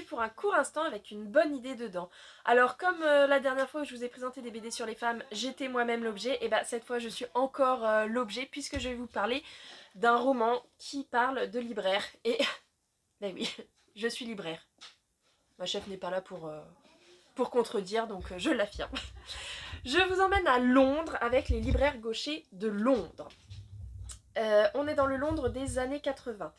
pour un court instant avec une bonne idée dedans. Alors comme la dernière fois où je vous ai présenté des BD sur les femmes, j'étais moi-même l'objet, et bah cette fois je suis encore l'objet puisque je vais vous parler d'un roman qui parle de libraire. Et ben oui, je suis libraire. Ma chef n'est pas là pour contredire, donc je l'affirme. Je vous emmène à Londres avec les libraires gauchers de Londres. On est dans le Londres des années 80.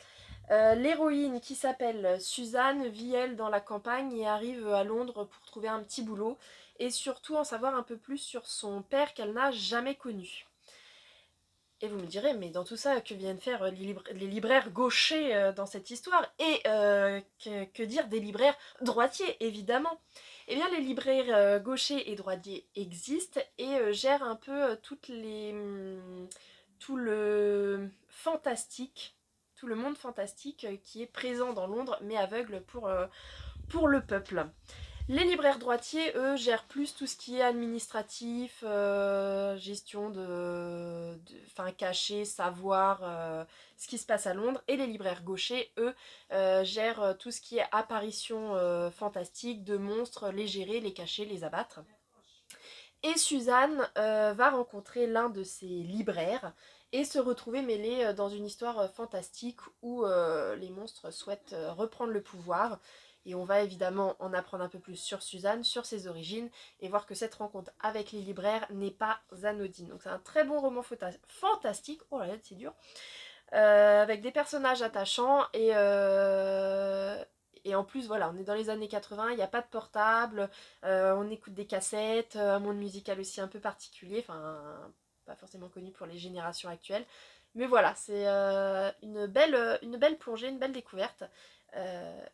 L'héroïne qui s'appelle Suzanne vit elle dans la campagne et arrive à Londres pour trouver un petit boulot et surtout en savoir un peu plus sur son père qu'elle n'a jamais connu. Et vous me direz, mais dans tout ça, que viennent faire les libraires gauchers dans cette histoire? Et que dire des libraires droitiers, évidemment? Eh bien, les libraires gauchers et droitiers existent et gèrent un peu tout le fantastique, tout le monde fantastique qui est présent dans Londres, mais aveugle pour le peuple. Les libraires droitiers, eux, gèrent plus tout ce qui est administratif, gestion enfin, cacher, savoir ce qui se passe à Londres. Et les libraires gauchers, eux, gèrent tout ce qui est apparition fantastique de monstres, les gérer, les cacher, les abattre. Et Suzanne va rencontrer l'un de ces libraires et se retrouver mêlée dans une histoire fantastique où les monstres souhaitent reprendre le pouvoir. Et on va évidemment en apprendre un peu plus sur Suzanne, sur ses origines, et voir que cette rencontre avec les libraires n'est pas anodine. Donc c'est un très bon roman fantastique, oh là là c'est dur, avec des personnages attachants et en plus, voilà, on est dans les années 80, il n'y a pas de portable, on écoute des cassettes, un monde musical aussi un peu particulier, enfin, pas forcément connu pour les générations actuelles. Mais voilà, c'est une belle plongée, une belle découverte.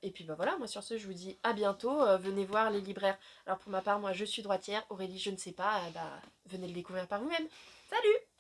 Et puis bah voilà, moi sur ce, je vous dis à bientôt. Venez voir les libraires. Alors pour ma part, moi je suis droitière, Aurélie, je ne sais pas, bah, venez le découvrir par vous-même. Salut!